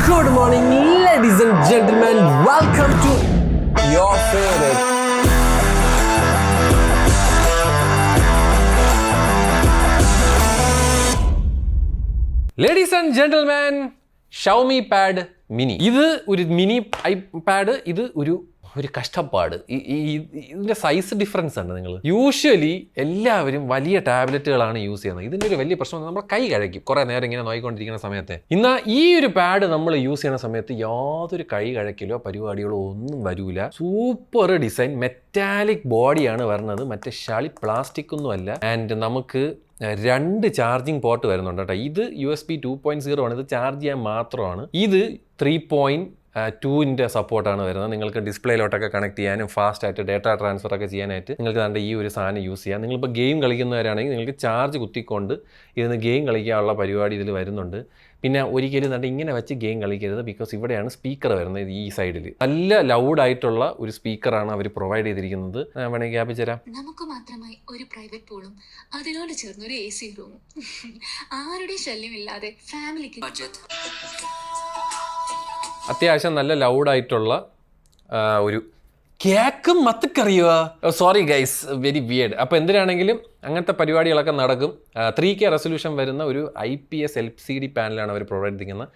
Good morning, ladies and gentlemen. Welcome to your favorite. Ladies and gentlemen, Xiaomi Pad Mini. ഇത് ഒരു mini iPad, ഇത് ഒരു കഷ്ടപ്പാട്. ഇതിൻ്റെ സൈസ് ഡിഫറൻസ് ഉണ്ട്. നിങ്ങൾ യൂഷ്വലി എല്ലാവരും വലിയ ടാബ്ലറ്റുകളാണ് യൂസ് ചെയ്യുന്നത്. ഇതിൻ്റെ ഒരു വലിയ പ്രശ്നം നമ്മുടെ കൈ കഴക്കും കുറേ നേരം ഇങ്ങനെ നോക്കിക്കൊണ്ടിരിക്കുന്ന സമയത്ത്. ഇന്ന് ഈ ഒരു പാഡ് നമ്മൾ യൂസ് ചെയ്യുന്ന സമയത്ത് യാതൊരു കൈ കഴക്കിലോ പരിപാടികളോ ഒന്നും വരൂല. സൂപ്പർ ഡിസൈൻ, മെറ്റാലിക് ബോഡിയാണ് വരുന്നത്, മറ്റേ ഷാളി പ്ലാസ്റ്റിക് ഒന്നും അല്ല. ആൻഡ് നമുക്ക് 2 ചാർജിങ് പോർട്ട് വരുന്നുണ്ട് കേട്ടോ. ഇത് USB 2.0 ആണ്, ഇത് ചാർജ് ചെയ്യാൻ മാത്രമാണ്. ഇത് 3.2ൻ്റെ സപ്പോർട്ടാണ് വരുന്നത്. നിങ്ങൾക്ക് ഡിസ്പ്ലേയിലോട്ടൊക്കെ കണക്ട് ചെയ്യാനും ഫാസ്റ്റായിട്ട് ഡേറ്റ ട്രാൻസ്ഫർ ഒക്കെ ചെയ്യാനായിട്ട് നിങ്ങൾക്ക് നല്ല ഈ ഒരു സാധനം യൂസ് ചെയ്യാം. നിങ്ങളിപ്പോൾ ഗെയിം കളിക്കുന്നവരാണെങ്കിൽ നിങ്ങൾക്ക് ചാർജ് കുത്തിക്കൊണ്ട് ഇതിന് ഗെയിം കളിക്കാനുള്ള പരിപാടി ഇതിൽ വരുന്നുണ്ട്. പിന്നെ ഒരിക്കലും നല്ല ഇങ്ങനെ വെച്ച് ഗെയിം കളിക്കരുത്, ബിക്കോസ് ഇവിടെയാണ് സ്പീക്കർ വരുന്നത്. ഈ സൈഡിൽ നല്ല ലൗഡായിട്ടുള്ള ഒരു സ്പീക്കറാണ് അവർ പ്രൊവൈഡ് ചെയ്തിരിക്കുന്നത്. വേണമെങ്കിൽ ക്യാപിച്ച് തരാം. നമുക്ക് മാത്രമായി ഒരു പ്രൈവറ്റ് പൂളും അതിനോട് ചേർന്ന് ഒരു AC റൂമും, ആരുടെ ശല്യമില്ലാതെ ഫാമിലിക്ക് അത്യാവശ്യം നല്ല ലൗഡായിട്ടുള്ള ഒരു കേക്കും മത്തക്കറിയോ. Sorry guys, very weird. അപ്പോൾ എന്തിനാണെങ്കിലും അങ്ങനത്തെ പരിപാടികളൊക്കെ നടക്കും. 3K റെസൊല്യൂഷൻ വരുന്ന ഒരു IPS LCD പാനലാണ് അവർ പ്രൊവൈഡ് ചെയ്തിരിക്കുന്നത്.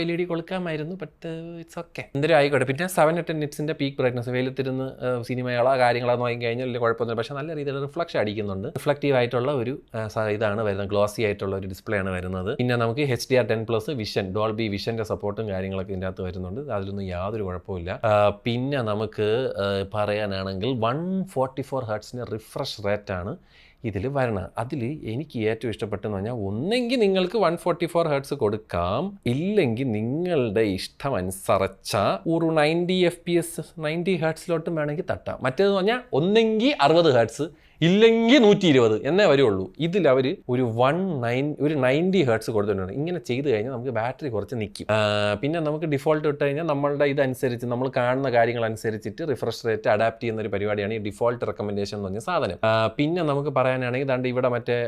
LED കൊടുക്കാമായിരുന്നു, ബട്ട് ഇറ്റ്സ് ഓക്കെ, എന്തൊരു ആയിക്കോട്ടെ. പിന്നെ 710 നിറ്റ്സിൻ്റെ പീക്ക് ബ്രൈറ്റ്നസ്, വെയിലത്തിരുന്ന് സിനിമകളോ കാര്യങ്ങളോ നോക്കി കഴിഞ്ഞാൽ വലിയ കുഴപ്പമൊന്നുമില്ല. പക്ഷേ നല്ല രീതിയിൽ റിഫ്ലക്ഷൻ അടിക്കുന്നുണ്ട്. റിഫ്ലക്റ്റീവ് ആയിട്ടുള്ള ഒരു ഇതാണ് വരുന്നത്, ഗ്ലോസി ആയിട്ടുള്ള ഒരു ഡിസ്പ്ലേ ആണ് വരുന്നത്. പിന്നെ നമുക്ക് HDR10+ വിഷൻ, ഡോൾബി വിഷൻ്റെ സപ്പോർട്ടും കാര്യങ്ങളൊക്കെ ഇതിൻ്റെ അകത്ത് വരുന്നുണ്ട്. അതിലൊന്നും യാതൊരു കുഴപ്പമില്ല. പിന്നെ നമുക്ക് പറയാനാണെങ്കിൽ 144 ഹെർട്സിൻ്റെ റിഫ്രഷ് റേറ്റാണ് ഇതിൽ വരണം. അതിൽ എനിക്ക് ഏറ്റവും ഇഷ്ടപ്പെട്ടെന്ന് പറഞ്ഞാൽ, ഒന്നെങ്കിൽ നിങ്ങൾക്ക് 144 ഹെർട്സ് കൊടുക്കാം, ഇല്ലെങ്കിൽ നിങ്ങളുടെ ഇഷ്ടം അനുസരിച്ച ഒരു 90 FPS 90 ഹെർട്സിലോട്ടും വേണമെങ്കിൽ തട്ടാം. മറ്റേതെന്ന് പറഞ്ഞാൽ ഒന്നെങ്കിൽ 60 ഹെർട്സ് ഇല്ലെങ്കിൽ 120 എന്നേ വരുള്ളൂ. ഇതിൽ അവർ ഒരു 90 ഹെർട്സ് കൊടുത്തിട്ടുണ്ട്. ഇങ്ങനെ ചെയ്ത് കഴിഞ്ഞാൽ നമുക്ക് ബാറ്ററി കുറച്ച് നിൽക്കും. പിന്നെ നമുക്ക് ഡിഫോൾട്ട് ഇട്ട് കഴിഞ്ഞാൽ നമ്മളുടെ ഇതനുസരിച്ച് നമ്മൾ കാണുന്ന കാര്യങ്ങളനുസരിച്ചിട്ട് റിഫ്രഷ് റേറ്റ് അഡാപ്റ്റ് ചെയ്യുന്ന ഒരു പരിപാടിയാണ് ഈ ഡിഫോൾട്ട് റെക്കമെൻഡേഷൻ എന്ന് പറഞ്ഞ സാധനം. പിന്നെ നമുക്ക് പറയാനാണെങ്കിൽ ദാണ്ട് ഇവിടെ മറ്റേ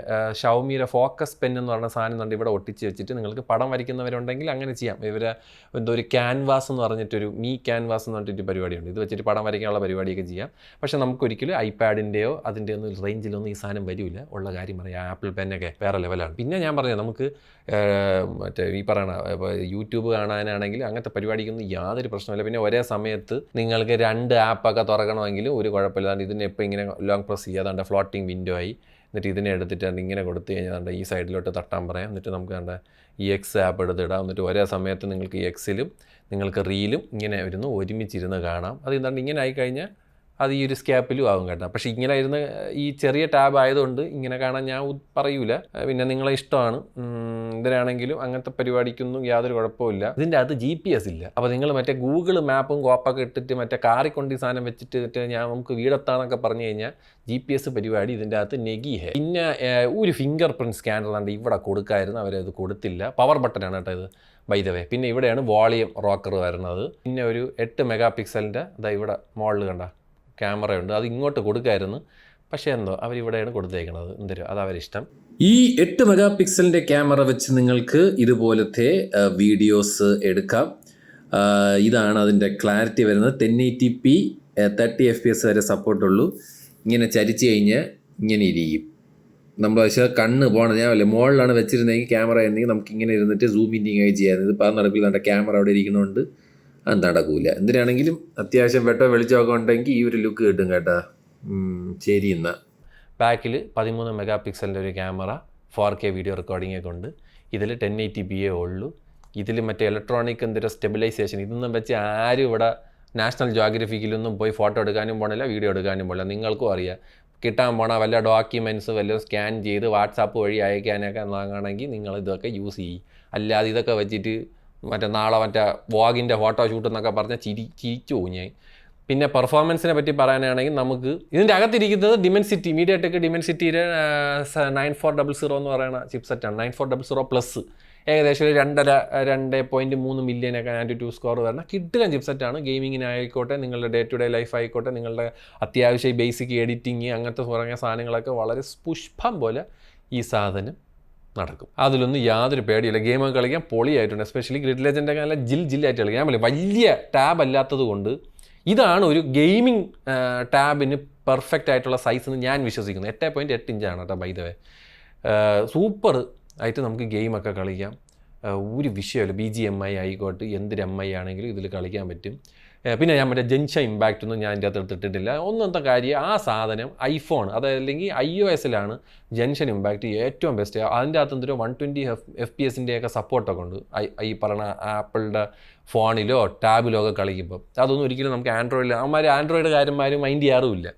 ഷൗമിയുടെ ഫോക്കസ് പെൻ എന്ന് പറഞ്ഞ സാധനം ദാണ്ട് ഇവിടെ ഒട്ടിച്ച് വെച്ചിട്ട് നിങ്ങൾക്ക് പടം വരയ്ക്കുന്നവരുണ്ടെങ്കിൽ അങ്ങനെ ചെയ്യാം. ഇവരെ എന്തോ ഒരു ക്യാൻവാസ് എന്ന് പറഞ്ഞിട്ടൊരു ക്യാൻവാസ് എന്ന് പറഞ്ഞിട്ടൊരു പരിപാടിയുണ്ട്. ഇത് വെച്ചിട്ട് പടം വരയ്ക്കാനുള്ള പരിപാടിയൊക്കെ ചെയ്യാം. പക്ഷേ നമുക്കൊരിക്കലും ഐപാഡിൻ്റെയോ അതിൻ്റെ റേഞ്ചിലൊന്നും ഈ സാധനം വരില്ല. ഉള്ള കാര്യം പറയാം, ആപ്പിൾ പെന്നൊക്കെ വേറെ ലെവലാണ്. പിന്നെ ഞാൻ പറഞ്ഞത് നമുക്ക് മറ്റേ ഈ പറയണ യൂട്യൂബ് കാണാനാണെങ്കിൽ അങ്ങനത്തെ പരിപാടിക്കൊന്നും യാതൊരു പ്രശ്നമില്ല. പിന്നെ ഒരേ സമയത്ത് നിങ്ങൾക്ക് 2 ആപ്പൊക്കെ തുറക്കണമെങ്കിലും ഒരു കുഴപ്പമില്ല. ഇതിനെ എപ്പോൾ ഇങ്ങനെ ലോങ് പ്രസ് ചെയ്യാതെ ഫ്ലോട്ടിംഗ് വിൻഡോ ആയി, എന്നിട്ട് ഇതിനെ എടുത്തിട്ട് ഇങ്ങനെ കൊടുത്തു കഴിഞ്ഞാൽ ഈ സൈഡിലോട്ട് തട്ടാൻ പറയാം. എന്നിട്ട് നമുക്ക് X ആപ്പ് എടുത്തിടാം. എന്നിട്ട് ഒരേ സമയത്ത് നിങ്ങൾക്ക് Xലും നിങ്ങൾക്ക് റീലും ഇങ്ങനെ ഒരുമിച്ചിരുന്ന് കാണാം. അത് ഇങ്ങനെ ആയിക്കഴിഞ്ഞാൽ അത് ഈ ഒരു സ്കാപ്പിലും ആകും കേട്ടോ. പക്ഷേ ഇങ്ങനെ ഇരുന്ന് ഈ ചെറിയ ടാബ് ആയതുകൊണ്ട് ഇങ്ങനെ കാണാൻ ഞാൻ പറയൂല. പിന്നെ നിങ്ങളെ ഇഷ്ടമാണ്. ഇതിനാണെങ്കിലും അങ്ങനത്തെ പരിപാടിക്കൊന്നും യാതൊരു കുഴപ്പമില്ല. ഇതിൻ്റെ അകത്ത് GPS ഇല്ല. അപ്പോൾ നിങ്ങൾ മറ്റേ ഗൂഗിൾ മാപ്പും കോപ്പൊക്കെ ഇട്ടിട്ട് മറ്റേ കാറിൽ കൊണ്ട് ഈ സാധനം വെച്ചിട്ട് നമുക്ക് വീടെത്താന്നൊക്കെ പറഞ്ഞു കഴിഞ്ഞാൽ GPS പരിപാടി ഇതിൻ്റെ അകത്ത് നെഗിഹേ. പിന്നെ ഒരു ഫിംഗർ പ്രിൻറ്റ് സ്കാനർ ഉണ്ട് ഇവിടെ കൊടുക്കായിരുന്നു, അവരത് കൊടുത്തില്ല. പവർ ബട്ടനാണ് കേട്ടോ ഇത്, ബൈ ദ വേ. പിന്നെ ഇവിടെയാണ് വോളിയം റോക്കർ വരുന്നത്. പിന്നെ ഒരു 8 മെഗാ പിക്സലിൻ്റെ ഇവിടെ മോളിൽ കണ്ട ക്യാമറയുണ്ട്, അത് ഇങ്ങോട്ട് കൊടുക്കായിരുന്നു. പക്ഷേ എന്തോ അവരിവിടെയാണ് കൊടുത്തേക്കുന്നത്. എന്തോ അത് അവരിഷ്ടം. ഈ 8 മെഗാ പിക്സലിൻ്റെ ക്യാമറ വെച്ച് നിങ്ങൾക്ക് ഇതുപോലത്തെ വീഡിയോസ് എടുക്കാം. ഇതാണ് അതിൻ്റെ ക്ലാരിറ്റി വരുന്നത്. 1080p 30 FPS വരെ സപ്പോർട്ടുള്ളൂ. ഇങ്ങനെ ചരിച്ച് കഴിഞ്ഞാൽ ഇങ്ങനെ ഇരിക്കും. നമ്മൾ പക്ഷേ കണ്ണ് പോകണം. ഞാൻ അല്ലേ മുകളിലാണ് വെച്ചിരുന്നെങ്കിൽ ക്യാമറ ആയിരുന്നെങ്കിൽ നമുക്ക് ഇങ്ങനെ ഇരുന്നിട്ട് സൂം ഇന്നിങ് ആയി ചെയ്യാമായിരുന്നു. ഇത് നടക്കില്ല, നമ്മുടെ ക്യാമറ അവിടെ ഇരിക്കുന്നതുകൊണ്ട് അത് നടക്കൂല. എന്തിനാണെങ്കിലും അത്യാവശ്യം വെളിച്ചമൊക്കെ ഉണ്ടെങ്കിൽ ഈ ഒരു ലുക്ക് കിട്ടും കേട്ടോ. ശരി, എന്നാൽ ബാക്കിൽ 13 മെഗാ പിക്സലിൻ്റെ ഒരു ക്യാമറ, 4K വീഡിയോ റെക്കോർഡിങ്ങൊക്കെ ഉണ്ട്. ഇതിൽ 1080p ഉള്ളൂ. ഇതിൽ മറ്റേ ഇലക്ട്രോണിക് എന്തൊരു സ്റ്റെബിലൈസേഷൻ, ഇതൊന്നും വെച്ച് ആരും ഇവിടെ നാഷണൽ ജോഗ്രഫിക്കിലൊന്നും പോയി ഫോട്ടോ എടുക്കാനും പോകണില്ല, വീഡിയോ എടുക്കാനും പോകില്ല. നിങ്ങൾക്കും അറിയാം, കിട്ടാൻ പോണ വല്ല ഡോക്യുമെൻറ്റ്സ് വല്ലതും സ്കാൻ ചെയ്ത് വാട്സാപ്പ് വഴി അയക്കാനൊക്കെ വാങ്ങുകയാണെങ്കിൽ നിങ്ങൾ ഇതൊക്കെ യൂസ് ചെയ്യും. അല്ലാതെ ഇതൊക്കെ വെച്ചിട്ട് നാളെ വ്ളോഗിൻ്റെ ഫോട്ടോ ഷൂട്ട് എന്നൊക്കെ പറഞ്ഞാൽ ചിരിച്ചു പോകും ഞാൻ. പിന്നെ പെർഫോമൻസിനെ പറ്റി പറയാനാണെങ്കിൽ നമുക്ക് ഇതിൻ്റെ അകത്തിരിക്കുന്നത് ഡിമെൻസിറ്റി, മീഡിയാടെക് ഡിമെൻസിറ്റിയുടെ 9400 എന്ന് പറയുന്ന ചിപ്സെറ്റാണ്. 9400+ ഏകദേശം ഒരു 2.3 മില്യനൊക്കെ ആൻറ്റി സ്കോർ വരുന്ന കിട്ടുന്ന ചിപ്സെറ്റാണ്. ഗെയിമിങ്ങിനായിക്കോട്ടെ, നിങ്ങളുടെ ഡേ ടു ഡേ ലൈഫ് ആയിക്കോട്ടെ, നിങ്ങളുടെ അത്യാവശ്യം ബേസിക് എഡിറ്റിങ് അങ്ങനത്തെ കുറഞ്ഞ സാധനങ്ങളൊക്കെ വളരെ പുഷ്പം പോലെ ഈ സാധനം നടക്കും. അതിലൊന്നും യാതൊരു പേടിയില്ല. ഗെയിമൊക്കെ കളിക്കാൻ പൊളിയായിട്ടുണ്ട്. എസ്പെഷ്യലി ഗ്രിഡ് ലെജൻഡൊക്കെ നല്ല ജില്ലായിട്ട് കളിക്കാം. ഞാൻ പറയും വലിയ ടാബ് അല്ലാത്തത് കൊണ്ട് ഇതാണ് ഒരു ഗെയിമിംഗ് ടാബിന് പെർഫെക്റ്റ് ആയിട്ടുള്ള സൈസ് എന്ന് ഞാൻ വിശ്വസിക്കുന്നു. 8.8 ഇഞ്ചാണ് കേട്ടോ ബൈ ദ വേ. സൂപ്പർ ആയിട്ട് നമുക്ക് ഗെയിമൊക്കെ കളിക്കാം. ഒരു വിഷയമില്ല. BGMI ആയിക്കോട്ടെ, എന്തൊരു MI ആണെങ്കിലും ഇതിൽ കളിക്കാൻ പറ്റും. പിന്നെ ഞാൻ മറ്റേ ജെൻഷൻ ഇമ്പാക്റ്റ് ഒന്നും ഞാൻ ഇതിൻ്റെ അകത്ത് എടുത്തിട്ടില്ല. ഒന്നത്തെ കാര്യം ആ സാധനം ഐഫോൺ അതല്ലെങ്കിൽ iOS-ലാണ് ജെൻഷൻ ഇമ്പാക്റ്റ് ഏറ്റവും ബെസ്റ്റ്. അതിൻ്റെ അകത്ത് എന്തൊരു 120 FPS സപ്പോർട്ടൊക്കെ ഉണ്ട് ഈ പറഞ്ഞ ആപ്പിളിൻ്റെ ഫോണിലോ ടാബിലോ ഒക്കെ കളിക്കുമ്പോൾ. അതൊന്നും ഒരിക്കലും നമുക്ക് ആൻഡ്രോയിഡ് കാര്യന്മാരും മൈൻഡ് ചെയ്യാറുമില്ല.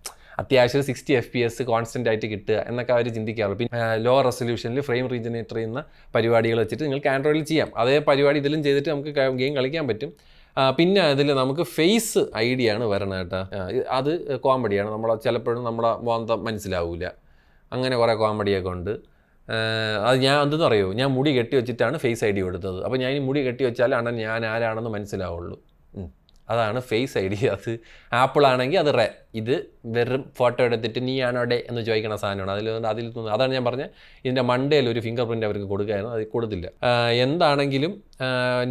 അത്യാവശ്യം 60 FPS കോൺസ്റ്റൻ്റ് ആയിട്ട് കിട്ടുക എന്നൊക്കെ അവർ ചിന്തിക്കാറുള്ളൂ. പിന്നെ ലോ റെസൊല്യൂഷനിൽ ഫ്രെയിം റീജനറേറ്റർ ചെയ്യുന്ന പരിപാടികൾ വെച്ചിട്ട് നിങ്ങൾക്ക് ആൻഡ്രോയിഡിൽ ചെയ്യാം. അതേ പരിപാടി ഇതിലും ചെയ്തിട്ട് നമുക്ക് ഗെയിം കളിക്കാൻ പറ്റും. പിന്നെ അതിൽ നമുക്ക് ഫേസ് ID ആണ് വരണം കേട്ടോ. അത് കോമഡിയാണ്. ചിലപ്പോഴും നമ്മളെ മോന്തം മനസ്സിലാവില്ല. അങ്ങനെ കുറേ കോമഡിയൊക്കെ ഉണ്ട്. അത് ഞാൻ എന്തെന്ന് അറിയോ, ഞാൻ മുടി കെട്ടി വെച്ചിട്ടാണ് ഫേസ് ID കൊടുത്തത്. അപ്പോൾ ഞാൻ ഈ മുടി കെട്ടി വെച്ചാലാണ് ഞാൻ ആരാണെന്ന് മനസ്സിലാവുള്ളൂ. അതാണ് ഫേസ് ID. അത് ആപ്പിൾ ആണെങ്കിൽ അത് ഇത് വെറും ഫോട്ടോ എടുത്തിട്ട് നീ ആണോടെ എന്ന് ചോദിക്കണ സാധനമാണ്. അതിൽ അതാണ് ഞാൻ പറഞ്ഞത്. ഇതിൻ്റെ മണ്ടയിൽ ഒരു ഫിംഗർ പ്രിൻ്റ് അവർക്ക് കൊടുക്കായിരുന്നു, അത് കൊടുത്തില്ല. എന്താണെങ്കിലും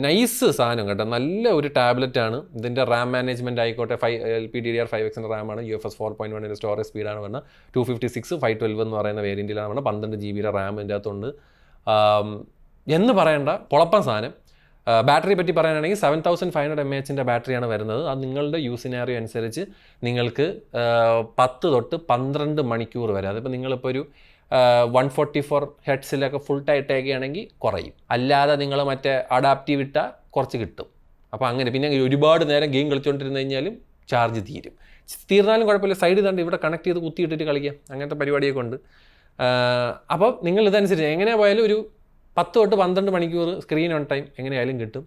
നൈസ് സാധനം കേട്ടോ. നല്ല ഒരു ടാബ്ലറ്റാണ്. ഇതിൻ്റെ റാം മാനേജ്മെൻറ്റ് ആയിക്കോട്ടെ, LPDDR5X റാമാണ്, UFS 4.1 സ്റ്റോറേജ് സ്പീഡാണ് പറഞ്ഞത്. 256 512 എന്ന് പറയുന്ന വേരിയൻറ്റിലാണ് പറഞ്ഞത്. 12 GB റാം ഇതിൻ്റെ അകത്തുണ്ട് എന്ന് പറയേണ്ട പൊളപ്പം സാധനം. ബാറ്ററി പറ്റി പറയാനാണെങ്കിൽ 7500 mAh ബാറ്ററിയാണ് വരുന്നത്. അത് നിങ്ങളുടെ യൂസിനാറിയോ അനുസരിച്ച് നിങ്ങൾക്ക് 10 തൊട്ട് 12 മണിക്കൂർ വരെ. അതിപ്പോൾ നിങ്ങളിപ്പോൾ ഒരു 144 ഹെഡ്സിലൊക്കെ ഫുൾ ടൈറ്റാക്കുകയാണെങ്കിൽ കുറയും. അല്ലാതെ നിങ്ങൾ മറ്റേ അഡാപ്റ്റീവ് ഇട്ടാൽ കുറച്ച് കിട്ടും. അപ്പോൾ അങ്ങനെ പിന്നെ ഒരുപാട് നേരം ഗെയിം കളിച്ചുകൊണ്ടിരുന്ന് കഴിഞ്ഞാലും ചാർജ് തീർന്നാലും കുഴപ്പമില്ല. സൈഡിൽ തന്നെ ഇവിടെ കണക്ട് ചെയ്ത് കുത്തിയിട്ടിട്ട് കളിക്കാം. അങ്ങനത്തെ പരിപാടിയൊക്കെ ഉണ്ട്. അപ്പോൾ നിങ്ങൾ ഇതനുസരിച്ച് എങ്ങനെ പോയാലും ഒരു 10 തൊട്ട് 12 മണിക്കൂർ സ്ക്രീൻ ഓൺ ടൈം എങ്ങനെയായാലും കിട്ടും.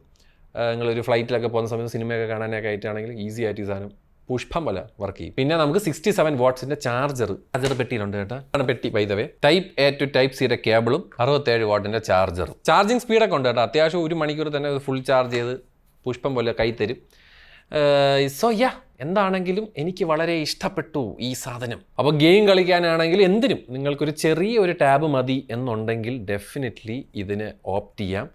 നിങ്ങളൊരു ഫ്ലൈറ്റിലൊക്കെ പോകുന്ന സമയത്ത് സിനിമയൊക്കെ കാണാനൊക്കെ ആയിട്ടാണെങ്കിൽ ഈസി ആയിട്ട് ഈ സാധനം പുഷ്പം പോലെ വർക്ക് ചെയ്യും. പിന്നെ നമുക്ക് 67 വാട്ട്സിൻ്റെ ചാർജർ പെട്ടിയിലുണ്ട് കേട്ടോ. ആണ് പെട്ടി by the way. Type A to Type C കേബിളും 67 വാട്ടിൻ്റെ ചാർജറും. ചാർജിങ് സ്പീഡൊക്കെ ഉണ്ട് കേട്ടോ. അത്യാവശ്യം 1 മണിക്കൂർ തന്നെ ഫുൾ ചാർജ് ചെയ്ത് പുഷ്പം പോലെ കൈ തരും. സോ എന്താണെങ്കിലും എനിക്ക് വളരെ ഇഷ്ടപ്പെട്ടു ഈ സാധനം. അപ്പോൾ ഗെയിം കളിക്കാനാണെങ്കിൽ എന്തിനും നിങ്ങൾക്കൊരു ചെറിയൊരു ടാബ് മതി എന്നുണ്ടെങ്കിൽ ഡെഫിനറ്റ്ലി ഇതിന് ഓപ്റ്റ് ചെയ്യാം.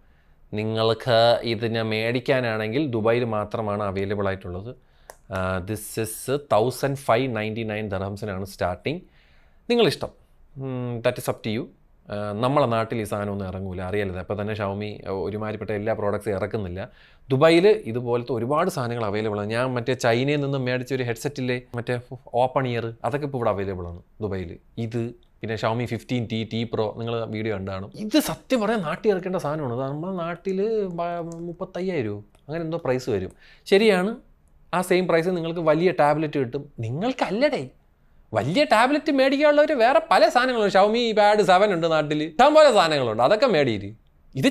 നിങ്ങൾക്ക് ഇതിനെ മേടിക്കാനാണെങ്കിൽ ദുബായിൽ മാത്രമാണ് അവൈലബിൾ ആയിട്ടുള്ളത്. ദിസ് ഇസ് 1599 dirhamsനാണ് സ്റ്റാർട്ടിങ്. നിങ്ങളിഷ്ടം, that is up to you. നമ്മളെ നാട്ടിൽ ഈ സാധനമൊന്നും ഇറങ്ങൂല, അറിയാലോ. അപ്പോൾ തന്നെ ഷവമി ഒരുമാതിരിപ്പെട്ട എല്ലാ പ്രോഡക്റ്റ്സും ഇറക്കുന്നില്ല. ദുബായിൽ ഇതുപോലത്തെ ഒരുപാട് സാധനങ്ങൾ അവൈലബിൾ ആണ്. ഞാൻ മറ്റേ ചൈനയിൽ നിന്ന് മേടിച്ച ഒരു ഹെഡ്സെറ്റില്ലേ, മറ്റേ ഓപ്പൺ ഇയർ, അതൊക്കെ ഇപ്പോൾ ഇവിടെ അവൈലബിൾ ആണ് ദുബായിൽ. ഇത് പിന്നെ ഷവമി 15T Pro നിങ്ങൾ വീഡിയോ കണ്ടാണ്. ഇത് സത്യം പറയാൻ നാട്ടിൽ ഇറക്കേണ്ട സാധനമാണ്. നമ്മുടെ നാട്ടിൽ 35,000 അങ്ങനെ എന്തോ പ്രൈസ് വരും. ശരിയാണ്, ആ സെയിം പ്രൈസ് നിങ്ങൾക്ക് വലിയ ടാബ്ലറ്റ് കിട്ടും. നിങ്ങൾക്കല്ലടേ, വലിയ ടാബ്ലറ്റ് മേടിക്കാനുള്ളവർ വേറെ പല സാധനങ്ങളുണ്ട്. ഷവമി പാഡ് 7 ഉണ്ട് നാട്ടിൽ, ഇഷ്ടം പോലെ സാധനങ്ങളുണ്ട്. അതൊക്കെ മേടിയിട്ട് ഇത്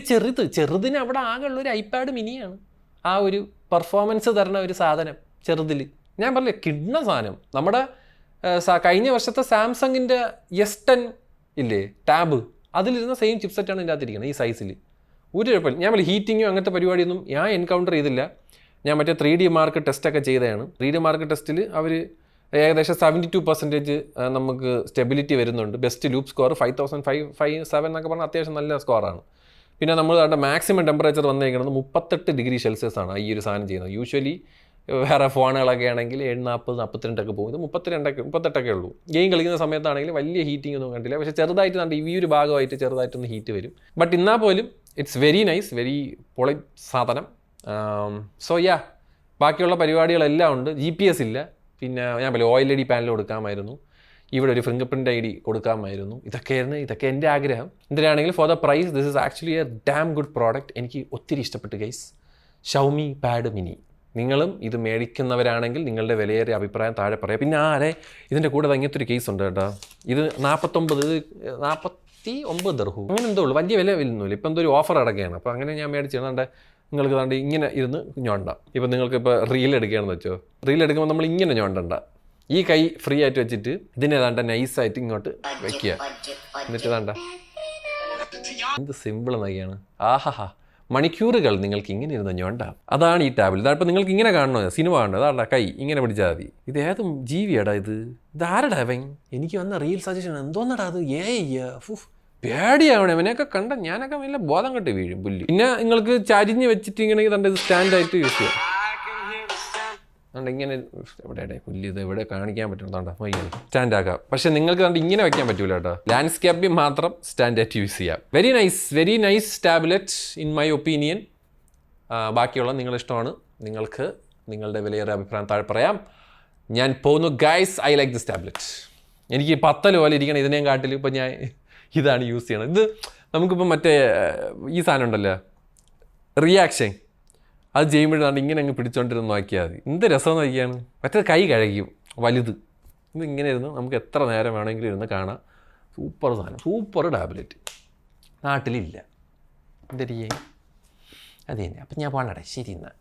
ചെറുതിന് അവിടെ ആകെയുള്ളൊരു iPad മിനിയാണ്. ആ ഒരു പെർഫോമൻസ് തരുന്ന ഒരു സാധനം ചെറുതിൽ. ഞാൻ പറഞ്ഞില്ലേ, കിഡ്ന സാധനം. നമ്മുടെ കഴിഞ്ഞ വർഷത്തെ സാംസങ്ങിൻ്റെ S10 ഇല്ലേ ടാബ്, അതിലിരുന്ന സെയിം ചിപ്സെറ്റാണ് ഇതിൻ്റെ അകത്തിരിക്കുന്നത് ഈ സൈസിൽ. ഒരു കുഴപ്പമില്ല. ഞാൻ പറഞ്ഞില്ല, ഹീറ്റിങ്ങോ അങ്ങനത്തെ പരിപാടിയൊന്നും ഞാൻ എൻകൗണ്ടർ ചെയ്തില്ല. ഞാൻ മറ്റേ 3D മാർക്ക് ടെസ്റ്റൊക്കെ ചെയ്തതാണ്. 3D മാർക്ക് ടെസ്റ്റിൽ അവർ ഏകദേശം 72% നമുക്ക് സ്റ്റെബിലിറ്റി വരുന്നുണ്ട്. ബെസ്റ്റ് ലൂപ്പ് സ്കോർ 5557 എന്നൊക്കെ പറഞ്ഞാൽ അത്യാവശ്യം നല്ല സ്കോറാണ്. പിന്നെ നമ്മൾ അതിൻ്റെ മാക്സിമം ടെമ്പറേച്ചർ വന്നേക്കുന്നത് 38 ഡിഗ്രി സെൽഷ്യസാണ് ഈ ഒരു സാധനം ചെയ്യുന്നത്. യൂഷ്വലി വേറെ ഫോണുകളൊക്കെ ആണെങ്കിൽ 40, 42 പോകും. ഇത് 38 ഉള്ളൂ. ഗെയിം കളിക്കുന്ന സമയത്താണെങ്കിൽ വലിയ ഹീറ്റിംഗ് ഒന്നും കണ്ടില്ല. പക്ഷേ ചെറുതായിട്ട് ഈ ഒരു ഭാഗമായിട്ട് ചെറുതായിട്ടൊന്ന് ഹീറ്റ് വരും. ബട്ട് എന്നാൽ പോലും ഇറ്റ്സ് വെരി നൈസ്, വെരി പൊളി സാധനം. സോ ബാക്കിയുള്ള പരിപാടികളെല്ലാം ഉണ്ട്. GPS ഇല്ല. പിന്നെ ഞാൻ പറയും OLED പാനൽ കൊടുക്കാമായിരുന്നു. ഇവിടെ ഒരു ഫിംഗർ പ്രിൻ്റ് ID കൊടുക്കാമായിരുന്നു. ഇതൊക്കെ എൻ്റെ ആഗ്രഹം. എന്തിനാണെങ്കിലും for the price this is actually a damn good product. എനിക്ക് ഒത്തിരി ഇഷ്ടപ്പെട്ടു ഗൈസ്. Xiaomi pad mini. നിങ്ങളും ഇത് മേടിക്കുന്നവരാണെങ്കിൽ നിങ്ങളുടെ വിലയേറിയ അഭിപ്രായം താഴെ പറയാം. പിന്നെ ഇതിൻ്റെ കൂടെ ഇങ്ങനത്തെ ഒരു കേസ് ഉണ്ട് കേട്ടോ. ഇത് 49 ദിർഹം അങ്ങനെ എന്തോ ഉള്ളൂ. വലിയ വില വരുന്നില്ല. ഇപ്പം എന്തോ ഒരു ഓഫർ അടക്കുകയാണ്. അപ്പോൾ അങ്ങനെ ഞാൻ മേടിച്ചിരുന്നുണ്ട്. നിങ്ങൾക്ക് താണ്ട് ഇങ്ങനെ ഇരുന്ന് ഞോണ്ട. ഇപ്പം നിങ്ങൾക്കിപ്പോൾ റീൽ എടുക്കുകയാണെന്ന് വെച്ചോ, റീൽ എടുക്കുമ്പോൾ നമ്മൾ ഇങ്ങനെ ഞോണ്ടണ്ട. ഈ കൈ ഫ്രീ ആയിട്ട് വെച്ചിട്ട് ഇതിനെ ഏതാണ്ട് നൈസായിട്ട് ഇങ്ങോട്ട് വയ്ക്കുക. എന്നിട്ട് വേണ്ട എന്ത് സിമ്പിൾ എന്നൊക്കെയാണ്. മണിക്കൂറുകൾ നിങ്ങൾക്ക് ഇങ്ങനെ ഇരുന്ന് ഞോണ്ട. അതാണ് ഈ ടാബിൽ. ഇതാണിപ്പോൾ നിങ്ങൾക്ക് ഇങ്ങനെ കാണണോ, സിനിമ കാണണോ, അതാണ്ടാ കൈ ഇങ്ങനെ പിടിച്ചാൽ മതി. ഇത് ഏതും ജീവിയാടാ ഇത്? ഇതാരടാ അവൻ? എനിക്ക് വന്ന റീൽ സജഷൻ എന്തോന്നടാ അത്? പേടിയാവണേ അവനെയൊക്കെ കണ്ട ഞാനൊക്കെ വല്ല ബോധം കെട്ട് വീഴും പുല്ല്. പിന്നെ നിങ്ങൾക്ക് ചരിഞ്ഞ് വെച്ചിട്ട് ഇങ്ങനെ ഇത് സ്റ്റാൻഡായിട്ട് യൂസ് ചെയ്യാം. അതുകൊണ്ട് ഇങ്ങനെ എവിടെ പുല്ല് ഇത് എവിടെ കാണിക്കാൻ പറ്റുന്നുണ്ടോ സ്റ്റാൻഡ് ആക്കാം. പക്ഷെ നിങ്ങൾക്ക് കണ്ട് ഇങ്ങനെ വെക്കാൻ പറ്റൂല കേട്ടോ. ലാൻഡ്സ്കേപ്പിൽ മാത്രം സ്റ്റാൻഡായിട്ട് യൂസ് ചെയ്യാം. Very nice tablet in my opinion. ബാക്കിയുള്ള നിങ്ങളിഷ്ടമാണ്. നിങ്ങൾക്ക് നിങ്ങളുടെ വിലയേറിയ അഭിപ്രായം താഴെ പറയാം. ഞാൻ പോകുന്നു guys. I like this tablet. എനിക്ക് 10 പോലെ ഇരിക്കണം ഇതിനെയും കാട്ടിൽ. ഇപ്പം ഞാൻ ഇതാണ് യൂസ് ചെയ്യണത്. ഇത് നമുക്കിപ്പോൾ മറ്റേ ഈ സാധനം ഉണ്ടല്ലോ റിയാക്ഷൻ, അത് ചെയ്യുമ്പോഴാണ് ഇങ്ങനെ അങ്ങ് പിടിച്ചോണ്ടിരുന്ന് നോക്കിയാൽ മതി. എന്ത് രസമെന്ന് നോക്കിയാണ്. മറ്റേ കൈ കഴകിയും വലുത്. ഇത് ഇങ്ങനെ ഇരുന്ന് നമുക്ക് എത്ര നേരം വേണമെങ്കിലും ഇരുന്ന് കാണാം. സൂപ്പർ സാധനം, സൂപ്പർ ടാബ്ലറ്റ്. നാട്ടിലില്ല. എന്തൊരു അത് തന്നെ. അപ്പം ഞാൻ പോകണേ. ശരി എന്നാൽ.